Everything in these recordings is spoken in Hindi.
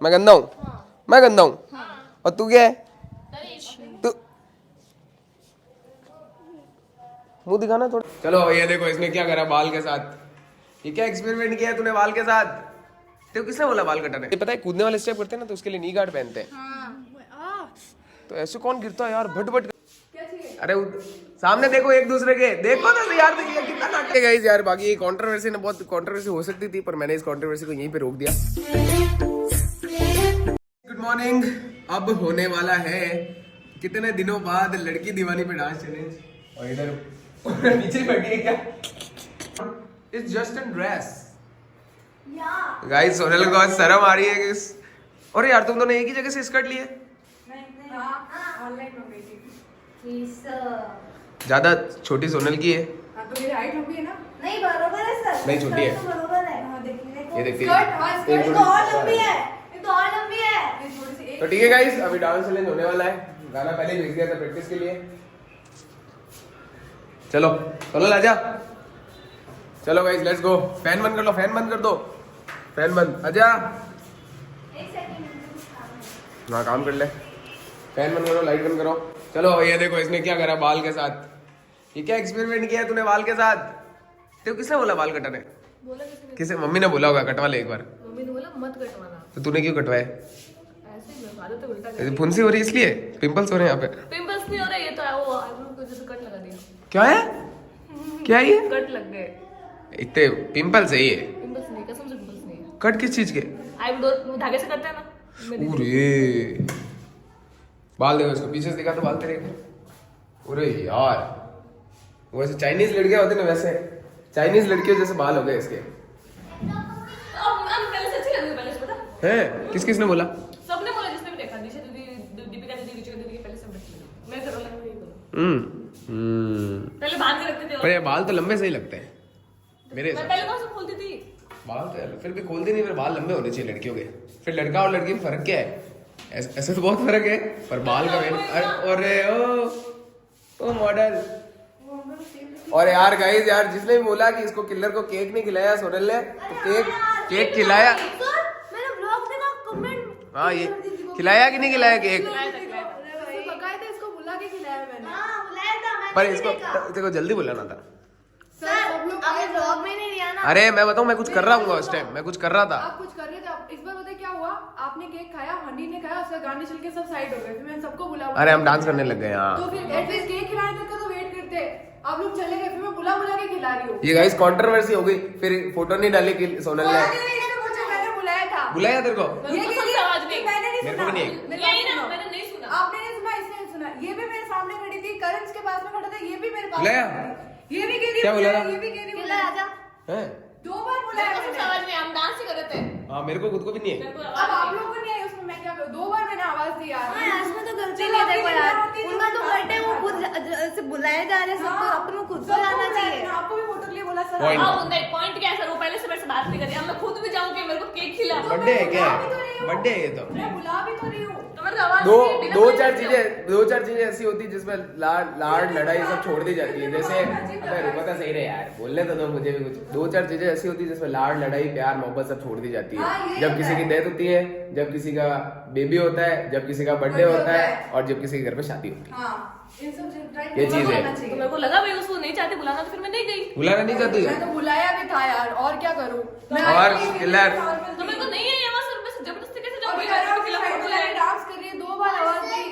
मैं गंदा हूँ? मैं गंदा हूँ? और तू क्या है? तू मुंह दिखाना थोड़ा। चलो ये देखो इसने क्या करा बाल के साथ। ये क्या एक्सपेरिमेंट किया है तूने बाल के साथ? तो किसने बोला बाल कटाने? ये पता है कूदने वाले स्टेप करते हैं ना तो उसके लिए नी गार्ड पहनते हैं। तो ऐसे कौन गिरता है यार भट भट। अरे सामने देखो एक दूसरे के, देखो तो यार देखिए कितना नाटक है गाइस यार। बाकी कंट्रोवर्सी ने बहुत कंट्रोवर्सी हो सकती थी पर मैंने इस कंट्रोवर्सी को यहीं पे रोक दिया। Good morning. अब होने वाला है कितने दिनों बाद लड़की दीवानी पे डांस चैलेंज। और इधर नीचे बैठी है क्या? It's just an dress guys. Sonal को आज शर्म आ रही है कि अरे यार तुम दोनों एक ही जगह से स्कर्ट लिए? ज्यादा छोटी सोनल की है। तो मेरी हाइट लंबी है ना? नहीं बरोबर है सर। नहीं छोटी है। बरोबर है। ये देखिए ये तो और लंबी है। ये तो और लंबी है। तो ठीक है गाइस अभी डांस चैलेंज होने वाला है। गाना पहले भेज दिया था प्रैक्टिस के लिए। चलो चलो आजा। चलो गाइस लेट्स गो। फैन बंद कर लो, फैन बंद कर दो, फैन बंद। आजा। एक सेकंड। हाँ काम कर ले। फैन बंद करो, लाइट बंद करो। चलो ये देखो इसने क्या करा बाल के साथ। ये क्या एक्सपेरिमेंट किया है तूने बाल के साथ? तो किसने बोला बाल कटाने? बोला किसे? मम्मी ने बोला होगा कटवा ले एक बार। मम्मी ने बोला मत कटवाना। तो तूने क्यों कटवाए? ऐसे ही आदत तो उल्टा कर। फुंसी हो रही है इसलिए? पिंपल्स हो रहे हैं यहाँ पे? पिंपल्स नहीं हो रहे, ये तो है वो आईब्रो को जैसे कट लगा दिया। क्या है? क्या है ये? कट लग गए। इतने पिंपल्स है ये? पिंपल्स नहीं, कसम से पिंपल्स नहीं है। कट किस चीज के? आईब्रो धागे से करते हैं ना। अरे बाल देखो इसको, पीछे से दिखा तो बाल तेरे। अरे यार वैसे चाइनीज लड़कियां होती ना वैसे चाइनीज लड़कियों जैसे बाल हो गए इसके। हम पहले से अच्छी लग रही पहले से पता हैं? किस किसने बोला? सबने बोला, जिसने भी देखा, निशा दीदी, दीपिका दीदी, रुचिका दीदी के पहले सब अच्छी लगी। मैं घर वालों को यही बोला। पहले बांध के रखते थे पर ये बाल तो लंबे सही लगते हैं मेरे मैं हिसाब पहले कौन सा खोलती थी। बाल तो यार फिर भी खोलती नहीं, फिर बाल लंबे होने चाहिए लड़कियों के। फिर लड़का और लड़की में फर्क क्या है? ऐसे तो बहुत फर्क है पर बाल का अरे ओ मॉडल। और यार गाइस यार जिसने भी बोला कि इसको किलर को केक नहीं खिलाया सोनल ने, तो केक खिलाया। मैंने ब्लॉग देखा कमेंट। हाँ ये खिलाया कि नहीं खिलाया केक? बकायदा इसको बुला के खिलाया मैंने। हां बुलाया था मैंने। पर इसको देखो जल्दी बुलाना था। सर अभी ब्लॉग में नहीं लिया ना। अरे मैं बताऊं मैं कुछ कर रहा हूँ उस टाइम, मैं कुछ कर रहा था। आप कुछ कर रहे थे। इस बार पता है क्या हुआ? आपने केक खाया, हनी ने खाया, उसका गाने चल के सब साइड हो गए। फिर मैंने सबको बुला। अरे हम डांस करने लग गए यहाँ। तो फिर एटलीस्ट केक खिलाने तक का तो वेट करते। आप लोग चले गए, फिर मैं बुला के खिला रही हूँ। ये गाइस कंट्रोवर्सी हो गई, फिर फोटो नहीं डाली कि सोनल ने। मैंने बुलाया था। बुलाया तेरे को? ये किसी आवाज नहीं। मैंने नहीं मेरे को भी नहीं। मैंने नहीं सुना। आपने नहीं सुना, इसने नहीं सुना। ये भी मेरे सामने खड़ी थी, करण के पास में खड़ा था, ये भी मेरे पास। बुलाया? ये भी कह रही क्या बोला था? ये भी कह रही बुला आजा। हैं? 2 बार बुलाया मैंने। आवाज नहीं, हम डांस ही कर रहे थे। हाँ मेरे को खुद को भी नहीं है। अब आप लोगों को नहीं आई उसमें, मैं क्या करूं? 2 बार मैंने आवाज दी यार। हां यार इसमें तो गलती नहीं देखो यार। उनका तो बर्थडे वो खुद से बुलाए जा रहे हैं सबको, अपन को खुद को जाना चाहिए। आपको भी फोटो के लिए बोला सर। Point. नहीं पॉइंट क्या है सर? वो पहले से मेरे से बात नहीं कर रही। अब मैं खुद भी जाऊंगी, मेरे को केक खिला। बर्थडे है क्या? बर्थडे है ये तो। मैं बुला भी तो रही हूं। तुम्हारी आवाज दो नहीं है, बिना दो बोले चार जाओ। चीजें ऐसी होती है जिसमें लाड़ लड़ाई सब छोड़ दी जाती है। जैसे अबे रुको तो सही रहे यार, बोलने तो दो मुझे भी कुछ। 2-4 चीजें ऐसी होती है जिसमें लाड़ लड़ाई प्यार मोहब्बत सब छोड़ दी जाती हाँ, है। ये जब होता किसी है। की डेथ होती है, जब किसी का बेबी होता है, जब किसी का बर्थडे होता है और जब किसी के घर पे शादी होती है। हाँ, इन सब ये चीज है। तो मेरे को लगा भाई उसको नहीं चाहती बुलाना, तो फिर मैं नहीं गई। बुलाना नहीं चाहती मैं तो बुलाया भी था यार, और क्या करूं? और किलर। तो मेरे को नहीं है आवाज सर, मैं जबरदस्ती कैसे जाऊं? भाई मेरे खिलाफ फोटो ले डांस कर रही है, 2 बार आवाज दी।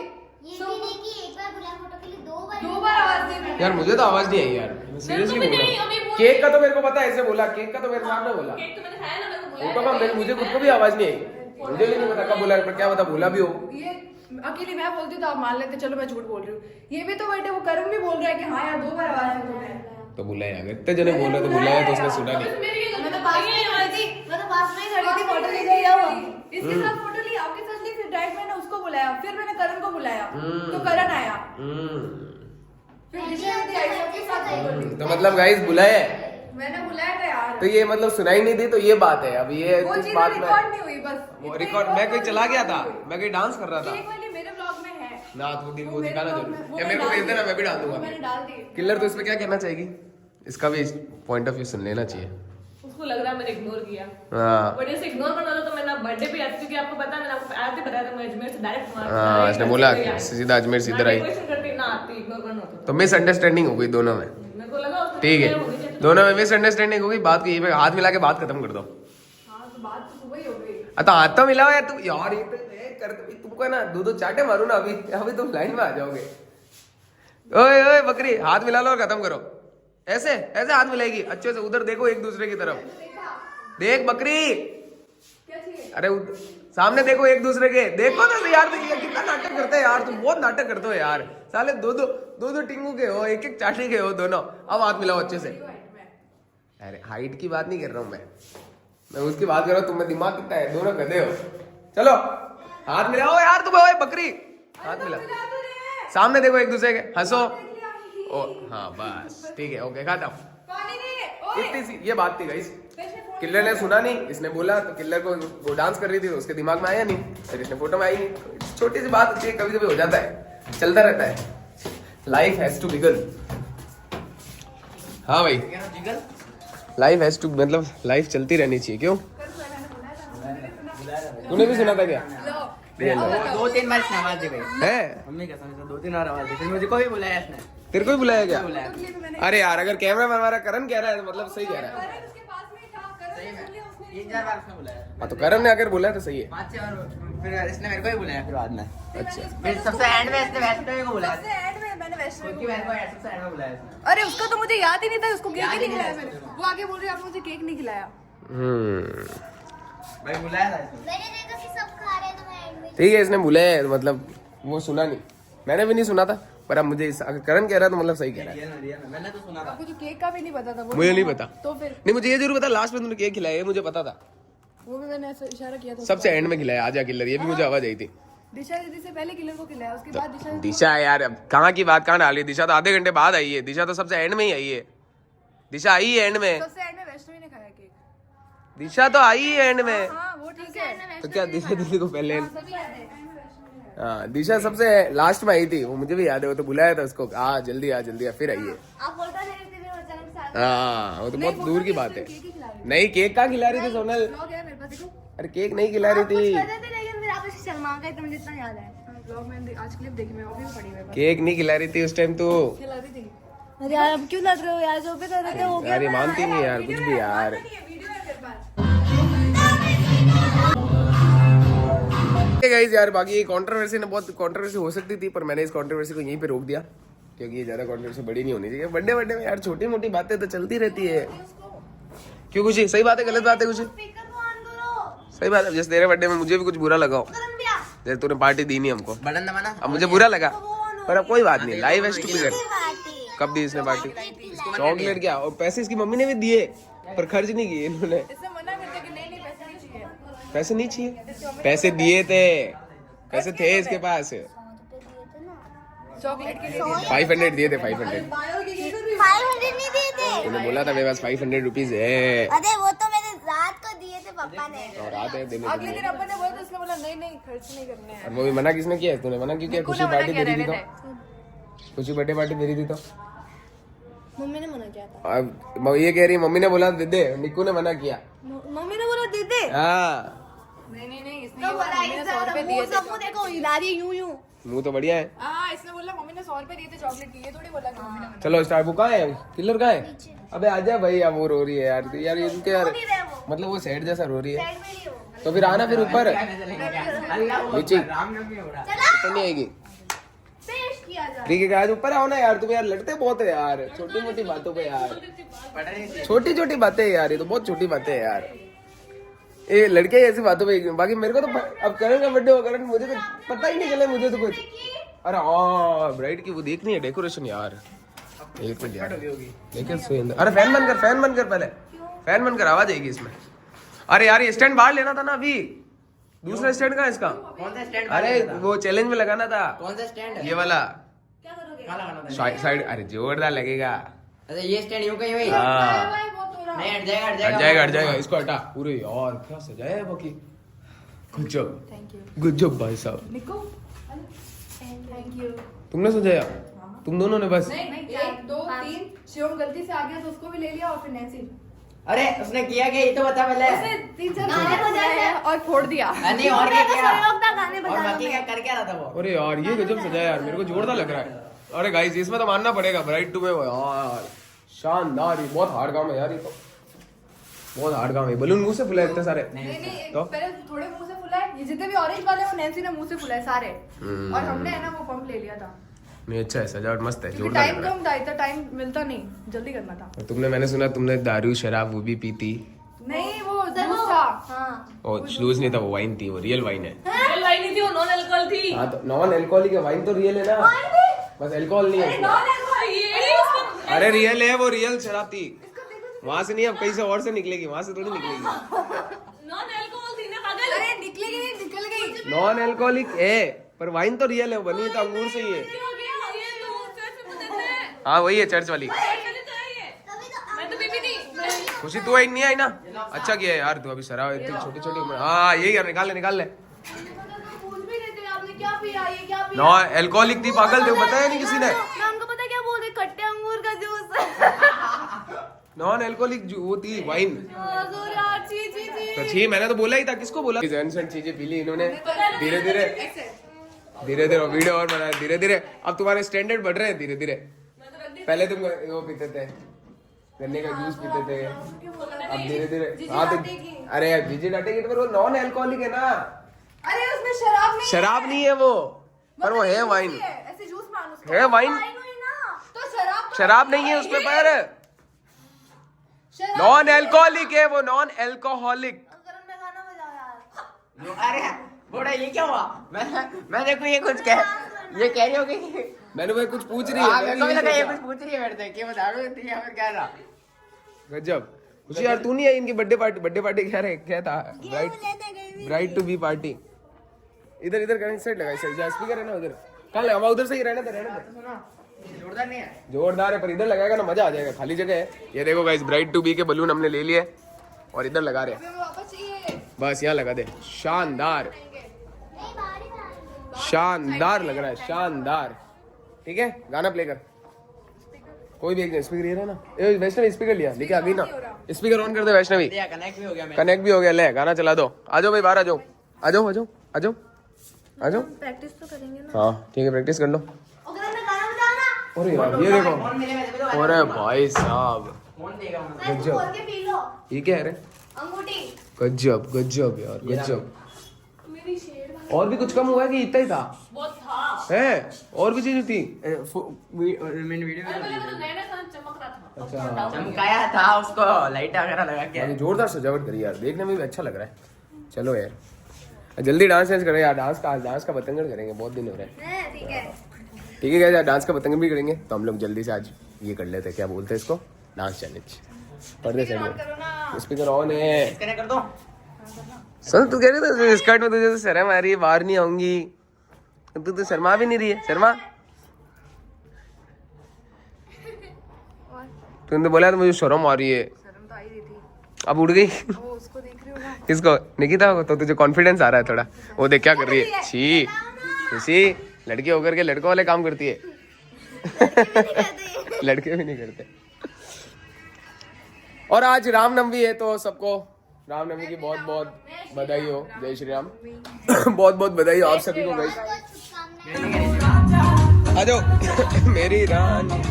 ये भी नहीं कि एक बार बुला फोटो के लिए 2 बार आवाज दी मैंने। यार मुझे तो आवाज नहीं आई यार, मैं सीरियसली बोल रहा हूँ। केक का तो मेरे को पता है, ऐसे बोला केक का तो मेरे सामने बोला। केक तो मैंने खाया ना, मेरे को वो बुलाया। कब मुझे खुद को भी आवाज नहीं आई। मुझे भी नहीं पता कब बोला, पर क्या पता बोला भी हो। ये अकेली मैं बोलती तो आप मान लेते, चलो मैं झूठ बोल रही हूँ। ये भी तो बेटे वो करण भी बोल रहा है कि हाँ यार 2 बार आवाज आई तुम्हें। तो बुलाया अगर इतने जने बोल रहे तो बुलाया तो उसने सुना नहीं। मैं तो पास में ही खड़ी थी। मैं तो पास में ही खड़ी थी, फोटो ले गई हुआ। इसके साथ फोटो ली, आपके साथ ली, फिर डायरेक्ट मैंने उसको बुलाया, फिर मैंने करण को बुलाया, तो करण आया। फिर निशा दीदी आई, सबके साथ फोटो ली। तो मतलब गाइस बुलाया है। मैंने बुलाया था यार। तो ये मतलब सुनाई नहीं दी, तो ये बात है। अब ये वो इस चीज़ बात रिकॉर्ड में नहीं हुई बस। वो रिकॉर्ड मैं कहीं चला गया था, मैं कहीं डांस कर रहा था केक वाली मेरे ब्लॉग में है। ना, तो वो वो दिखाना मेरे जरूर। ब्लॉग में- वो या मैंने मेरे को भेज डाल देना, दी। मैं भी डाल वो दूंगा। मैंने डाल दी। किलर तो इस पे क्या कहना चाहेगी? इसका भी पॉइंट ऑफ व्यू सुन लेना चाहिए। उसको लग रहा है मैंने इग्नोर किया, हाँ बट ऐसे इग्नोर करना था तो मैं ना बर्थडे पे आती क्योंकि आपको पता है मैंने आपको आते बताया था मैं अजमेर से डायरेक्ट हाँ इसने बोला सीधा अजमेर से इधर आई ना आती इग्नोर करना होता तो मिसअंडरस्टैंडिंग हो गई दोनों में मेरे को लगा उसमें ठीक है दोनों में मिसअंडरस्टैंडिंग हो गई बात की हाथ मिला के बात खत्म कर दो हाँ तो बात तो सुबह ही हो गई तो हाथ तो मिलाओ यार तुम यार ये कर तुमको है ना दो चाटे मारू ना अभी अभी तुम लाइन में आ जाओगे ओए ओए बकरी हाथ मिला लो और खत्म करो ऐसे ऐसे हाथ मिलाएगी अच्छे से उधर देखो एक दूसरे की तरफ देख बकरी क्या चाहिए अरे सामने देखो एक दूसरे के देखो ना यार तो ये कितना नाटक करते हैं यार तुम बहुत नाटक करते हो यार साले दो टिंगू के हो एक चाटी के हो दोनों अब हाथ मिलाओ अच्छे से अरे हाइट की बात नहीं कर रहा हूँ मैं उसकी बात कर रहा हूँ तुम्हें दिमाग कितना है दोनों गधे हो चलो हाथ मिलाओ यार तुम ओए बकरी हाथ मिला सामने देखो एक दूसरे के हंसो ओ हाँ बस ठीक है ओके खाता हूँ इतनी सी ये बात थी गाइस किल्लर ने सुना नहीं इसने बोला तो किल्लर को वो डांस कर रही थी तो उसके दिमाग में आया नहीं फिर इसने फोटो में आई नहीं छोटी सी बात होती है कभी कभी हो जाता है चलता रहता है लाइफ हैज टू बिगन हाँ भाई लाइफ हैज टू मतलब लाइफ चलती रहनी चाहिए क्यों तूने भी सुना था क्या दो तीन बार इसने आवाज दी भाई है मम्मी कसम से दो तीन बार आवाज दी फिर मुझे को भी बुलाया इसने तेरे को भी बुलाया क्या बुलाया अरे यार अगर कैमरा मैन हमारा करण कह रहा है तो मतलब सही कह रहा है तीन चार बार उसने बुलाया हाँ तो करण ने अगर बोला है तो सही है 5-6 बार फिर इसने मेरे को ही बुलाया फिर बाद में अच्छा फिर सबसे एंड में इसने वैष्णवी को बुलाया सबसे एंड में मैंने वैष्णवी उसकी बहन को सबसे एंड में बुलाया इसने अरे उसका तो मुझे याद ही नहीं था उसको केक ही नहीं खिलाया मैंने वो आगे बोल रही है आपने मुझे केक नहीं खिलाया भाई बुलाया था इसने मैंने देखा कि सब खा रहे हैं तो मैं एडमिट ठीक है इसने बुलाया है, मतलब वो सुना नहीं मैंने भी नहीं सुना था पर अब मुझे अगर करण कह रहा है तो मतलब सही कह रहा है रिया ना मैंने तो सुना था आपको जो केक का भी नहीं पता था वो मुझे नहीं पता तो फिर नहीं मुझे ये जरूर पता लास्ट में तुमने केक खिलाया ये मुझे पता था वो भी मैंने ऐसा इशारा किया था सबसे एंड में खिलाया आजा किल्लर ये भी मुझे आवाज आई थी दिशा दीदी से पहले किलर को खिलाया उसके बाद दिशा दीदी दिशा यार अब कहाँ की बात कहाँ डाली दिशा तो आधे घंटे बाद आई है दिशा तो सबसे एंड में ही आई है दिशा आई है एंड में सबसे एंड में वैष्णवी ने खाया केक दिशा तो आई है एंड में हाँ वो ठीक है तो क्या दिशा दीदी को पहले सभी याद है हाँ दिशा सबसे लास्ट में आई थी वो मुझे भी याद है वो तो बुलाया था उसको आ जल्दी आ फिर आइए आप बोलता नहीं थे फिर अचानक से हाँ वो तो बहुत दूर की बात है केक ही खिला रही नहीं केक कहाँ खिला रही थी सोनल ब्लॉग है मेरे पास देखो अरे केक नहीं खिला रही थी पता थे लेकिन फिर आप इसे शर्मा गए तो मुझे इतना याद है ब्लॉग मैंने आज क्लिप देखी मैं अभी भी पड़ी हुई है केक नहीं खिला रही थी उस टाइम तो खिला रही थी अरे यार अब क्यों लग रहे हो यार जो भी कर रहे थे हो गया यार ये मानती नहीं यार कुछ भी यार वीडियो है मेरे पास गाइस यार बाकी ये कंट्रोवर्सी ने बहुत कंट्रोवर्सी हो सकती थी पर मैंने इस कंट्रोवर्सी को यहीं पे रोक दिया क्योंकि ये ज्यादा कंट्रोवर्सी बड़ी नहीं होनी चाहिए बर्थडे में यार छोटी मोटी बातें तो चलती रहती है क्यों खुशी सही बात है गलत बात है खुशी स्पीकर को ऑन करो सही बात है जैसे तेरे बर्थडे में मुझे भी कुछ बुरा लगा हो करन दिया जैसे तूने पार्टी दी नहीं हमको बटन दबाना अब मुझे बुरा लगा पर अब कोई बात नहीं लाइव एज टू बिगर कब दी इसने पार्टी चॉकलेट क्या और पैसे इसकी मम्मी ने भी दिए पर खर्च नहीं किए इन्होंने इससे मना करते कि नहीं पैसे नहीं चाहिए पैसे नहीं चाहिए पैसे दिए थे पैसे थे इसके पास चॉकलेट के लिए 500 दिए थे 500 बायो की केक 500 नहीं दिए थे तूने बोला था मेरे पास 500 रुपीज है अरे वो तो मेरे रात को दिए थे पापा ने और आते हैं देने के अगले लिए दिन अपन ने बोला तो इसने बोला नहीं नहीं खर्च नहीं करने हैं और वो भी मना किसने किया तूने मना क्यों किया खुशी पार्टी दे रही थी तो खुशी बर्थडे पार्टी दे रही थी तो मम्मी ने मना किया था अब ये कह रही मम्मी ने बोला दे दे निक्कू ने मना किया मम्मी ने बोला दे दे हाँ नहीं इसने तो ये बोला मम्मी ने 100 रुपए दिए थे मुंह देखो हिला रही है यूं यूं मुंह तो बढ़िया है हाँ इसने बोला मम्मी ने 100 रुपए दिए थे चॉकलेट के ये थोड़ी बोला कि मम्मी ने मना चलो स्टार्ट बुक कहाँ है किलर कहाँ है अबे आजा भाई अब वो रो रही है यार यार ये इनके यार मतलब वो सैड जैसा रो रही है तो फिर आना फिर ऊपर नीचे रामनवमी हो रहा ऊपर नहीं आएगी पेश किया जा ठीक है आज ऊपर आओ ना यार तुम यार लड़ते बहुत है यार छोटी मोटी बातों पे यार पता नहीं छोटी छोटी बातें यार ये तो बहुत छोटी बातें है यार ये लड़के ऐसी बातों पे बाकी मेरे को तो अब करण का बर्थडे होगा करण मुझे तो पता ही नहीं चला मुझे तो कुछ अरे हाँ ब्राइड की वो देखनी है डेकोरेशन यार एक मिनट यार लेकिन सही अंदर अरे फैन बंद कर पहले फैन बंद कर आवाज आएगी इसमें अरे यार ये स्टैंड बाहर लेना था ना अभी दूसरा स्टैंड कहाँ है इसका कौन सा स्टैंड अरे वो चैलेंज में लगाना था कौन सा स्टैंड है ये वाला क्या करोगे कहाँ लगाना था साइड अरे जोरदार लगेगा अच्छा ये स्टैंड यूं कहीं वही हाँ भाई वो थोड़ा नहीं हट हट जाएगा इसको हटा पूरे यार क्या सजाया है बाकी गुड थैंक यू जॉब भाई साहब निको थैंक यू तुमने सजाया तुम दोनों ने बस नहीं 1 2 3 शिवम गलती से आ गया तो उसको भी ले लिया और फिर नैन्सी अरे उसने किया क्या, ये तो बता पहले। उसने 3-4 गाने बजाए और फोड़ दिया। नहीं और क्या किया, गाने और बजाने बाकी क्या कर क्या रहा था वो? अरे यार ये गजब सजाया यार, मेरे को जोरदार लग रहा है। अरे गाइस इसमें तो मानना पड़ेगा ब्राइड टू में वो यार शानदार, ये बहुत हार्ड काम है यार, ये तो बहुत हार्ड काम है। बलून मुंह से फुलाए इतने सारे। नहीं तो? पहले थोड़े मुंह से फुलाए, ये जितने भी ऑरेंज वाले वो नैन्सी ने मुंह से फुलाए सारे। और हमने है ना वो पंप ले लिया था नहीं अच्छा है, सजावट मस्त है, क्योंकि जोरदार टाइम लग रहा कम था, इतना टाइम मिलता नहीं, जल्दी करना था। है। और तुमने, मैंने सुना तुमने दारू शराब वो भी पीती। नहीं वो जूस था। हाँ ओ जूस नहीं था, वो वाइन थी, वो रियल वाइन है। वाइन नहीं थी, वो नॉन अल्कोहल थी। हाँ तो नॉन अल्कोहलिक है, वाइन तो रियल है ना, बस अल्कोहल नहीं है उसमें। नॉन अल्कोहल अरे रियल है, वो रियल शराब थी। वहां से नहीं, अब कहीं से और से निकलेगी, वहां से थोड़ी निकलेगी। नॉन अल्कोहल थी ना पागल। अरे निकलेगी नहीं, निकल गई। नॉन अल्कोहलिक है पर वाइन तो रियल है, वो बनी है तो अंगूर से ही है। हाँ वही है चर्च वाली। खुशी तू आई नहीं आई ना, अच्छा किया यार, तू अभी शराब इतनी छोटी छोटी उम्र। हाँ यही यार, निकाल ले निकाल ले। पूछ भी रहे थे आपने क्या पिया, ये क्या पिया। नॉन अल्कोहलिक थी पागल, तेरे को बताया नहीं किसी ने। मैं हमको पता क्या बोल रहे, कट्टे अंगूर का जूस। नॉन अल्कोहलिक वो थी वाइन। छी छी छी। तो छी, मैंने तो बोला ही था, किसको बोला? चीजें पी ली इन्होंने धीरे धीरे धीरे धीरे, वीडियो और बनाया धीरे धीरे। अब तुम्हारे स्टैंडर्ड बढ़ रहे हैं धीरे धीरे। पहले तुम वो पीते थे, गन्ने का जूस पीते थे, अब धीरे धीरे। हाँ तो अरे जीजी डांटेगी तो फिर वो नॉन अल्कोहलिक है ना। अरे उसमें शराब नहीं, शराब नहीं है वो, पर वो है वाइन, ऐसे जूस मान उसको। है वाइन। तो शराब शराब नहीं है उसमें, पर शराब नॉन अल्कोहलिक है वो, नॉन अल्कोहलिक। करण में गाना बजाओ यार। अरे बोड़ा ये क्या हुआ? मैंने को ये कुछ ये कह रही होगी कि मैंने भाई कुछ पूछ रही हाँ, है, मेरे को भी लगा ये कुछ पूछ रही है मेरे से कि बता दो या फिर क्या था। गजब। खुशी यार तू नहीं आई इनकी बर्थडे पार्टी क्या था? Bride to be party. इधर इधर करें, साइड लगा, साइड स्पीकर है ना उधर, कहाँ लगा? उधर से ही रहने दे। जोरदार नहीं है? जोरदार है पर इधर लगाएगा ना मजा आ जाएगा, खाली जगह है। ये देखो गाइस, ब्राइड टू बी के बलून हमने ले लिए और इधर लगा रहे हैं। वापस चाहिए। बस यहाँ लगा दे, शानदार शानदार लग रहा है, शानदार। ठीक है गाना प्ले कर, कोई भी एक स्पीकर ये रहा ना। ए वैष्णवी स्पीकर लिया, लेके आ गई ना, स्पीकर ऑन कर दे वैष्णवी। कनेक्ट भी हो गया मेरा। कनेक्ट भी हो गया, ले गाना चला दो। आ जाओ भाई बाहर, आ जाओ आ जाओ आ जाओ आ जाओ आ जाओ। प्रैक्टिस तो करेंगे ना। हाँ ठीक है, प्रैक्टिस कर लो। और करण में गाना बजाओ ना। अरे यार ये देखो, फोन मिलेगा तभी तो अरे भाई साहब फोन देगा मुझे। मैं गजब। खोल के पी लो ये क्या है रे? अंगूठी। गजब गजब यार गजब। मेरी शेर और भी कुछ कम हुआ है कि इतना ही था? बहुत था। है और भी चीज थी? मैंने वीडियो में नया नया चमक रहा था। अच्छा चमकाया था उसको, लाइट वगैरह लगा के। यानी जोरदार सजावट करी यार, देखने में भी अच्छा लग रहा है। चलो यार जल्दी डांस करें यार, डांस का पतंगड़ करेंगे, बहुत दिन हो रहे हैं। ठीक है। ठीक है यार, डांस का पतंगड़ भी करेंगे तो हम लोग जल्दी से आज ये कर लेते हैं, क्या बोलते हैं इसको, डांस चैलेंज। पर्दे से स्पीकर ऑन है। कनेक्ट कर दो। सुन तू कह रही था स्कर्ट में तुझे तो शर्म आ रही है, बाहर नहीं आऊंगी, तू तो शर्मा भी नहीं रही है। शर्मा तूने तो बोला था मुझे शर्म आ रही है, शर्म तो आई रही थी। अब उड़ गई। वो उसको देख रही हूँ ना। किसको? निकिता को? तो तुझे कॉन्फिडेंस आ रहा है थोड़ा, वो देख क्या कर रही है। छी खुशी, लड़की होकर के लड़कों वाले काम करती है। लड़के भी नहीं करते। और आज रामनवमी है तो सबको रामनवमी की बहुत बहुत बधाई हो। जय श्री राम। बहुत बहुत बधाई हो आप सभी को गाइस। आ जाओ मेरी रानी।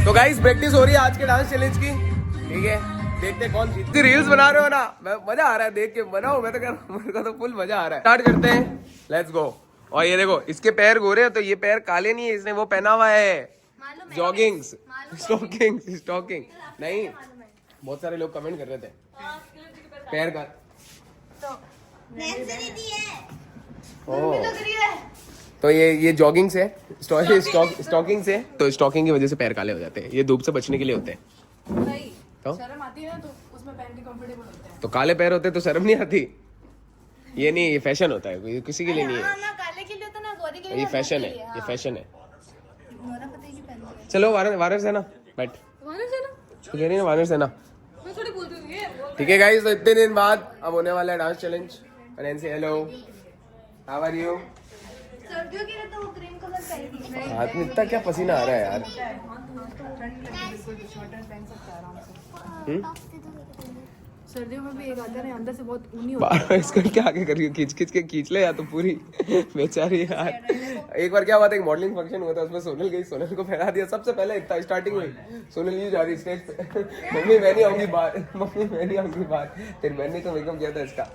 तो गाइस प्रैक्टिस हो रही है आज के डांस चैलेंज की, ठीक है देखते हैं कौन जीतती। रील्स बना रहे हो ना, मजा आ रहा है देख के, बनाओ, मैं तो कह रहा हूँ मेरे को तो फुल मजा आ रहा है। स्टार्ट करते हैं, लेट्स गो। और ये देखो इसके पैर गोरे हैं तो ये पैर काले नहीं है, इसने वो पहना हुआ है जॉगिंग्स, स्टॉकिंग नहीं। बहुत सारे लोग कमेंट कर रहे थे पैर का। तो ये जॉगिंग से स्टॉकिंग से, तो स्टॉकिंग की वजह से पैर काले हो जाते हैं, ये धूप से बचने के लिए होते हैं। नहीं तो शर्म आती है ना, तो उसमें पहन के कंफर्टेबल होते हैं। तो काले पैर होते तो शर्म नहीं आती? ये नहीं, ये फैशन होता है, ये किसी के लिए नहीं है, ना काले के लिए तो ना गोरे के लिए। ये फैशन है, ये फैशन है। चलो वानर से ना बैठ, तो कह रही है वानर से ना। मैं थोड़ी बोलती हूँ ये ठीक है गाइस, तो इतने दिन बाद अब होने वाला है dance challenge. Nancy hello, how are you? सर्दियों के लिए तो वो क्रीम का हाथ में इतना क्या पसीना आ रहा है यार। सर्दियों में भी एक आता है अंदर से बहुत ऊनी बार इसको क्या आगे कर रही हो, खींच खींच के खींच ले या तो पूरी बेचारी यार। एक बार क्या हुआ था, एक मॉडलिंग फंक्शन हुआ था, उसमें सोनल गई, सोनल को फैला दिया सबसे पहले। इतना स्टार्टिंग हुई, सोनल यूं जा रही स्टेज पे, मम्मी मैं नहीं आऊंगी बाहर, मम्मी मैं नहीं आऊंगी बाहर। तेरी बहन ने तो मेकअप किया था इसका।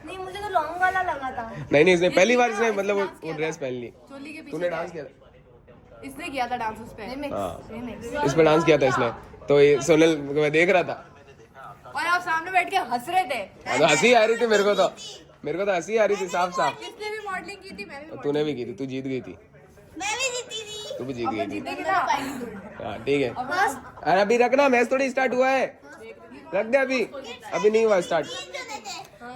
नहीं मुझे तो लॉन्ग वाला लगा था। नहीं इसने पहली बार इसने मतलब वो ड्रेस पहन ली। चोली के तूने डांस किया था? पीछे इसने किया था डांस उस पे। हाँ इस पे डांस किया था इसने, तो ये सोनल को मैं देख रहा था और आप सामने बैठ के हंस रहे थे। तो हंसी आ रही थी मेरे को तो हंसी आ रही थी साफ साफ। इसने भी मॉडलिंग की थी, मैंने भी तूने भी की थी, तू जीत गई थी, मैं भी जीती थी। तू भी जीत गई थी। जीतेगी ना। हाँ ठीक है, अरे अभी रखना, मैच थोड़ी स्टार्ट हुआ है, रख दे अभी नहीं हुआ स्टार्ट।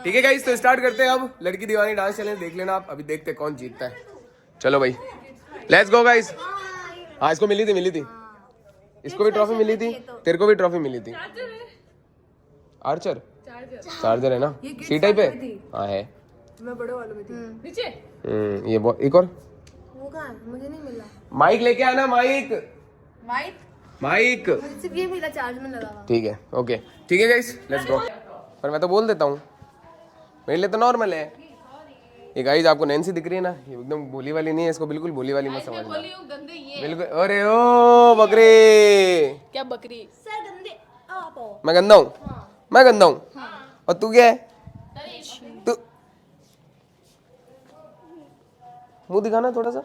ठीक है गाइस, तो स्टार्ट करते हैं अब लड़की दीवानी डांस चैलेंज। देख लेना आप, अभी देखते हैं कौन जीतता है। चलो भाई लेट्स गो गाइस। हाँ इसको मिली थी, इसको भी ट्रॉफी मिली थी, तेरे को भी ट्रॉफी मिली थी। आर्चर चार्जर है ना, सी टाइप है। हाँ है, मैं बड़े वालों में थी नीचे। ये एक और वो कहाँ है? मुझे नहीं मिला। माइक लेके आना, माइक मुझे सिर्फ ये मिला, चार्ज में लगा हुआ। ठीक है ओके, ठीक है गाइस लेट्स गो। पर मैं तो बोल देता हूँ, मेरे लिए तो नॉर्मल है ये। गाइस आपको नैन्सी दिख रही है ना, ये एकदम भोली वाली नहीं है, इसको बिल्कुल भोली वाली मत समझना बिल्कुल। अरे ओ बकरी, क्या बकरी? सर गंदे आप आओ। मैं गंदा हूँ, मैं गंदा हूँ और तू क्या है? तू मुंह दिखाना थोड़ा सा।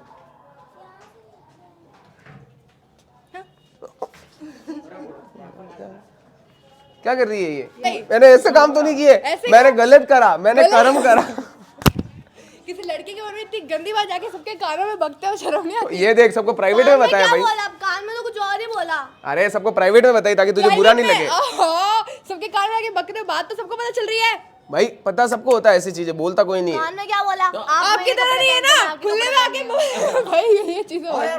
क्या कर रही है ये? मैंने ऐसे काम तो नहीं किए, मैंने गलत करा, मैंने कर्म करा। किसी लड़के के बारे में इतनी गंदी बात जाके सबके कानों में बकते हो, शर्म नहीं आती? ये देख, सबको प्राइवेट में बताया क्या भाई। बोला? आप कान में तो कुछ और ही बोला। अरे सबको प्राइवेट में बताई ताकि तुझे बुरा नहीं लगे। सबके कान में आके बकते हो, बात तो सबको पता चल रही है। भाई पता सबको होता है ऐसी चीजें, बोलता कोई नहीं है। कान में क्या बोला? आपकी तरह नहीं है ना, खुले में आके भाई ये चीजें हो रही हैं।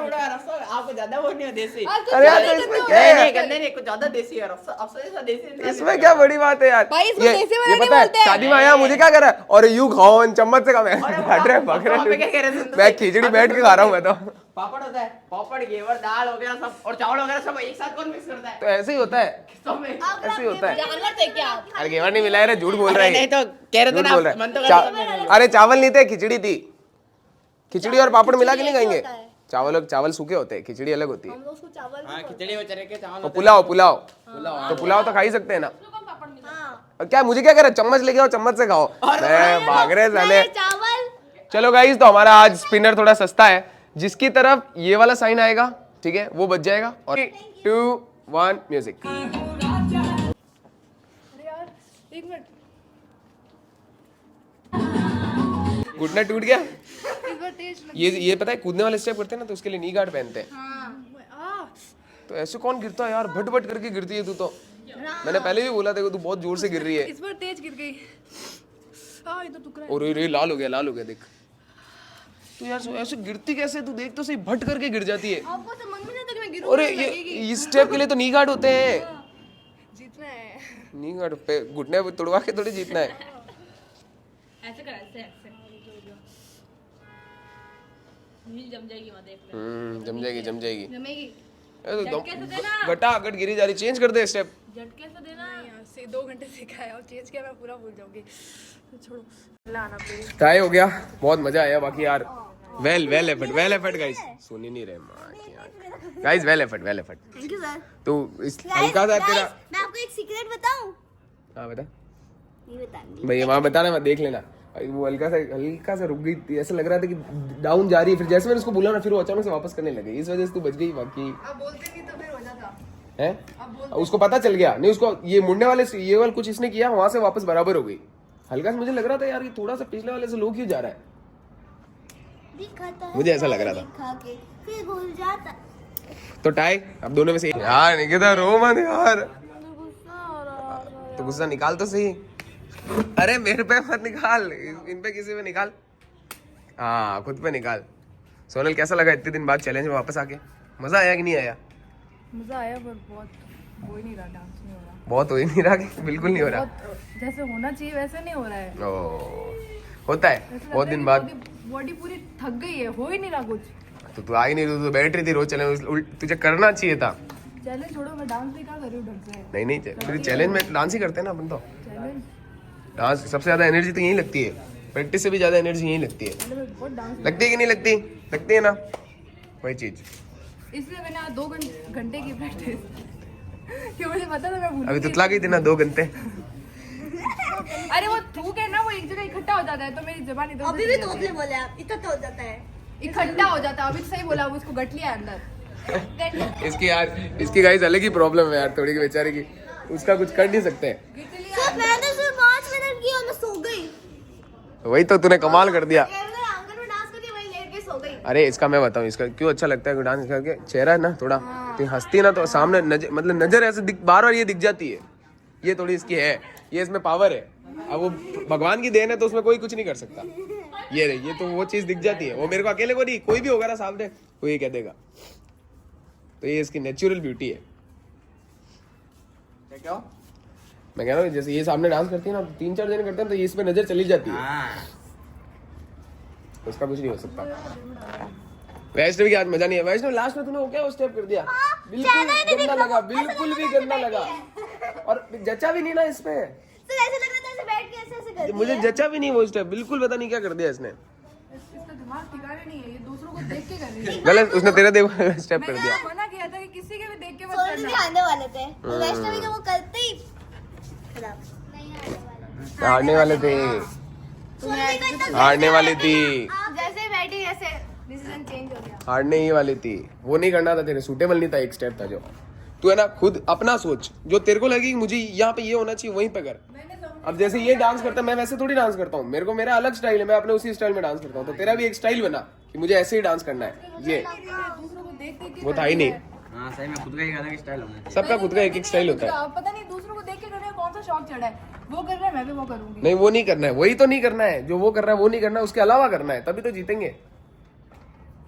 आपको ज्यादा वो नहीं है देसी। अरे यार तो इसमें क्या नहीं है? गंदे नहीं, कुछ ज्यादा देसी है। अफसर जैसा देसी इसमें क्या बड़ी बात है यार? भाई, इसमें देसी वाला ये नहीं पता है बोलते हैं। शादी में आया मुझे क्या करा, और यूं खाओ चम्मच से खा। मैं हट रहे वहाँ पे क्या कह रहे थे? मैं खिचड़ी बैठ के खा रहा हूँ मैं तो। पापड़ होता है, पापड़ घेवर दाल वगैरह सब और चावल वगैरह सब एक साथ कौन मिक्स करता है? तो ऐसे ही होता है, सब में ऐसे ही होता है। जानवर थे क्या आप? अरे घेवर नहीं मिला है रे, झूठ बोल रहा है नहीं ये। तो कह रहे थे झूठ ना, बोल रहा मन तो है। कर रहा था। अरे चावल नहीं थे, खिचड़ी थी। खिचड़ी और पापड़ मिला के नहीं खाएंगे? चावल सूखे होते हैं, खिचड़ी अलग होती है। हम लोग उसको चावल हाँ खिचड़ी वो चने के चावल और पुलाव तो पुलाव तो खा ही सकते हैं ना। और क्या मुझे क्या कह रहा, चम्मच लेके आओ, चम्मच से खाओ। मैं भाग रहे साले। चावल। चलो गाइस, तो हमारा आज स्पिनर थोड़ा सस्ता है, जिसकी तरफ ये वाला साइन आएगा ठीक है वो बच जाएगा। और 2 1 म्यूजिक। एक मिनट, घुटना टूट गया। इस बार तेज ये पता है कूदने वाले स्टेप करते हैं ना, तो उसके लिए नी गार्ड पहनते हैं। तो ऐसे कौन गिरता है यार, भट भट करके गिरती है तू तो। मैंने पहले भी बोला देखो, तू बहुत जोर से गिर रही है। इस बार तेज गिर गई। हाँ ये तो टुकड़ा है। और ये लाल हो गया देख। तू यार ऐसे गिरती कैसे, तू देख तो सही, भट करके गिर जाती है। आपको समझ में नहीं आता कि मैं गिरूं। अरे ये इस स्टेप के लिए तो नी गार्ड होते हैं। जीतना है। नी गार्ड पे घुटने तोड़वा के थोड़ी जीतना है। ऐसे कर, ऐसे ऐसे नील जम जाएगी, वहाँ देख ले। जम जाएगी। जमेगी। गटा गट गिरी जा रही, चेंज कर दे स्टेप। झटके से देना। यहाँ से 2 घंटे सीखा है और चेंज किया, मैं पूरा भूल जाऊंगी। तो छोड़ो, लाना प्लीज। ट्राई हो गया, बहुत मजा आया। बाकी यार वेल एफर्ट गाइस, सुन ही नहीं रहे मां की यार। Guys well effort thank you sir. तो इस हल्का सा तेरा। मैं आपको एक सीक्रेट बताऊं? हां बता नहीं बताऊंगी। भैया, वहां बताना मत, देख लेना। वो हल्का सा रुक गई थी, ऐसा लग रहा था कि डाउन जा रही है। फिर जैसे मैंने उसको बोला ना, फिर वो अचानक से वापस करने लगे, इस वजह से तू बच गई। बाकी अब बोलते नहीं तो फिर हो जाता है, उसको पता चल गया नहीं, उसको ये मुड़ने वाले ये वाला कुछ इसने किया, वहां से वापस बराबर हो गई। हल्का सा मुझे लग रहा था यार, ये थोड़ा सा पिछले वाले से लो क्यों जा रहा है, दिखाता है, मुझे ऐसा लग रहा था। दिखा के फिर भूल जाता। तो टाई अब दोनों में से यार। निकिता रो मत यार, तो गुस्सा निकाल तो सही। अरे मेरे पे मत निकाल, इन पे किसी पे निकाल। हाँ खुद पे निकाल। सोनल कैसा लगा इतने दिन बाद चैलेंज में वापस आके? मजा आया कि नहीं आया? मजा आया, पर बहुत हो ही नहीं रहा, डांस नहीं हो रहा। बहुत हो ही नहीं रहा कि बिल्कुल नहीं हो रहा? बहुत जैसे होना चाहिए वैसे नहीं हो रहा है। ओ होता है बहुत दिन बाद। बॉडी पूरी थक गई है, हो ही नहीं रहा कुछ। तो तू आई नहीं, तू बैठ रही थी रोज चैलेंज, तुझे करना चाहिए था। चैलेंज छोड़ो, मैं डांस भी क्या कर रही हूँ ढंग से। नहीं चैलेंज में डांस ही करते हैं ना अपन तो। डांस सबसे ज्यादा एनर्जी तो यही लगती है, प्रैक्टिस से भी ज्यादा एनर्जी यही लगती है। लगती है कि नहीं लगती? लगती है ना, वही चीज। इसलिए मैंने आज 2 घंटे की प्रैक्टिस क्यों मुझे पता था मैं भूल अभी तुतला गई थी ना 2 घंटे। अरे वो थूक है ना, वो एक जगह इकट्ठा हो जाता है तो मेरी जबान इधर अभी भी तोतले बोले आप, इतना हो जाता है। इकट्ठा हो जाता है। अभी सही बोला, वो उसको गट लिया अंदर। इसकी गाइस अलग ही प्रॉब्लम है यार, थोड़ी की बेचारे की, उसका कुछ कर नहीं सकते। सिर्फ मैंने सिर्फ 5 मिनट किया और मैं सो गई। वही तो तूने कमाल कर दिया। आंगन में डांस करती वही लेट के सो गई। अरे इसका मैं बताऊं, इसका क्यों अच्छा लगता है डांस करके, चेहरा है ना थोड़ा, तो हंसती है ना तो सामने मतलब नजर ऐसे बार बार ये दिख जाती है, ये थोड़ी इसकी है, ये इसमें पावर है। अब वो भगवान की देन है तो उसमें कोई कुछ नहीं कर सकता। ये तो वो चीज दिख जाती है, वो मेरे को अकेले को नहीं, कोई भी होगा ना सामने वो ये कह देगा। तो ये इसकी नेचुरल ब्यूटी है। क्या मैं कह रहा हूँ, जैसे ये सामने डांस करती है ना, 3-4 जने करते हैं तो ये इस पे नजर चली जाती है, उसका कुछ नहीं हो सकता। वैष्णव की आज मजा नहीं है। वैष्णव लास्ट में तूने वो क्या स्टेप कर दिया, बिल्कुल गंदा लगा, बिल्कुल भी गंदा लगा, और जचा भी नहीं ना इस पे। तो ऐसे लग रहा था ऐसे बैठ के ऐसे कर मुझे जचा भी नहीं वो स्टेप, बिल्कुल पता नहीं क्या कर दिया इसने। इसका दिमाग ठिकाने नहीं है, ये दूसरों को देख के कर रही है। गलत, उसने तेरा देख स्टेप कर दिया। मना किया था कि किसी के भी देख के मत सोनू भी करना। आने वाले थे, वैष्णवी का वो करते ही खराब नहीं हारने आने वाले वाले थे, हारने वाली थी, जैसे बैठी वैसे डिसीजन चेंज हो गया। हारने ही वाली थी। वो नहीं करना था, तेरे सूटेबल नहीं था, एक स्टेप था जो तू है ना, खुद अपना सोच, जो तेरे को लगी मुझे यहाँ पे ये होना चाहिए वहीं पे कर। अब जैसे ये डांस करता है, मैं वैसे थोड़ी डांस करता हूँ, मेरे को मेरा अलग स्टाइल है, मैं अपने उसी स्टाइल में डांस करता हूँ। तो तेरा भी एक स्टाइल बना कि मुझे ऐसे ही डांस करना है, ये दूसरों को देख देख के वो था ही नहीं। हाँ सही में खुद का ही अलग स्टाइल होना सबका खुद का एक एक स्टाइल होता है। अब पता नहीं दूसरों को देख के करने का कौन सा शौक चढ़ा है, वो कर रहा है मैं भी वो करूंगी। नहीं वो नहीं करना है, वही तो नहीं करना है, जो वो कर रहा है वो नहीं करना है, उसके अलावा करना है, तभी तो जीतेंगे।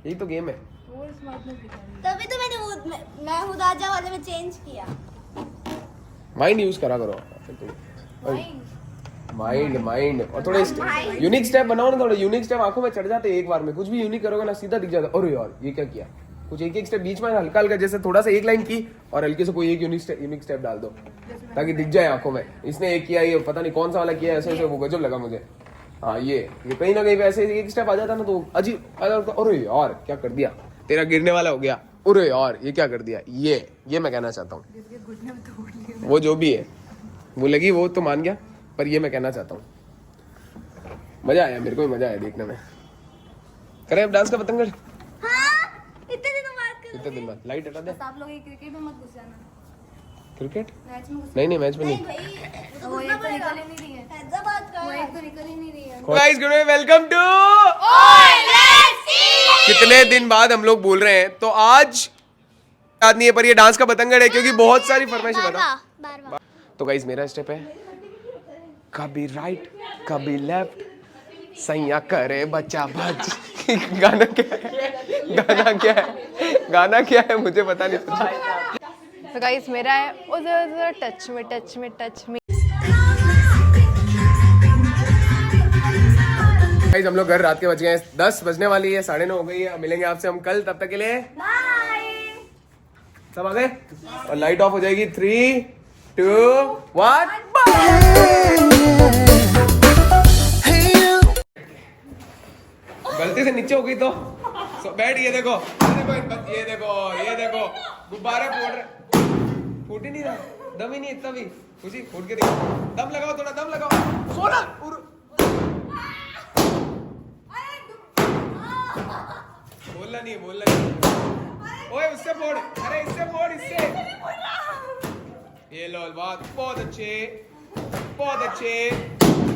यही तो गेम है। तभी तो मैं हुदाजा वाले में चेंज किया। माइंड यूज करा करो, माइंड और थोड़े यूनिक स्टेप बनाओ ना, थोड़े यूनिक स्टेप आंखों में चढ़ जाते हैं एक बार में। कुछ भी यूनिक करोगे ना सीधा दिख जाता है, अरे यार ये क्या किया। कुछ एक स्टेप बीच में हल्का हल्का, जैसे थोड़ा सा एक लाइन की और हल्के से कोई एक यूनिक स्टेप डाल दो ताकि दिख जाए आंखों में, इसने एक किया, ये पता नहीं कौन सा वाला किया, ऐसे ऐसे वो गजब लगा मुझे। हाँ ये कहीं ना कहीं वैसे एक स्टेप आ जाता ना तो अजीब, अरे यार क्या कर दिया, तेरा गिरने वाला हो गया, अरे यार ये क्या कर दिया। ये मैं कहना चाहता हूँ, वो जो भी है वो लगी वो तो मान गया, पर ये मैं कहना चाहता हूँ मजा आया, मेरे को भी मजा आया देखने में। करें अब डांस का पतंगड़। हाँ, इतने दिन बाद लाइट हटा दे। आप लोग ये क्रिकेट में मत घुस जाना, क्रिकेट मैच में घुस। नहीं मैच में नहीं। वो एक तो निकल ही नहीं रही है, हैदराबाद का वो एक तो निकल ही नहीं रही है। Guys good morning, welcome to. कितने दिन बाद हम लोग बोल रहे हैं, तो आज याद नहीं है पर ये डांस का पतंगड़ है क्योंकि बहुत सारी फरमाइशें बता। बार तो गाइस मेरा स्टेप है कभी राइट कभी लेफ्ट, सैया करे बच्चा भज। गाना क्या है, गाना क्या है मुझे पता नहीं। तो गाइस मेरा है उधर टच में गाइस हम लोग घर रात के बज गए 10 बजने वाली है, 9:30 हो गई है। मिलेंगे आपसे हम कल, तब तक के लिए सब आ गए और लाइट ऑफ हो जाएगी। 3, 2, 1 गलती से नीचे हो गई तो बैठ। ये देखो गुब्बारे फूट ही नहीं रहा, दम ही नहीं इतना भी। खुशी फूट के देखो, दम लगाओ, थोड़ा दम लगाओ, सोना बोलना नहीं। ओए उससे फोड़, अरे इससे फोड़, इससे। ये लो बात, बहुत अच्छे।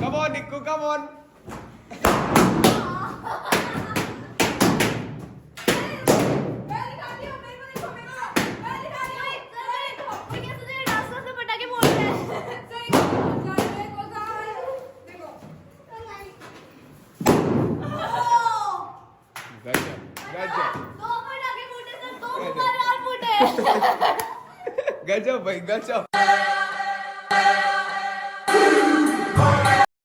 Come on Nikku, come on. गजब भाई गजब।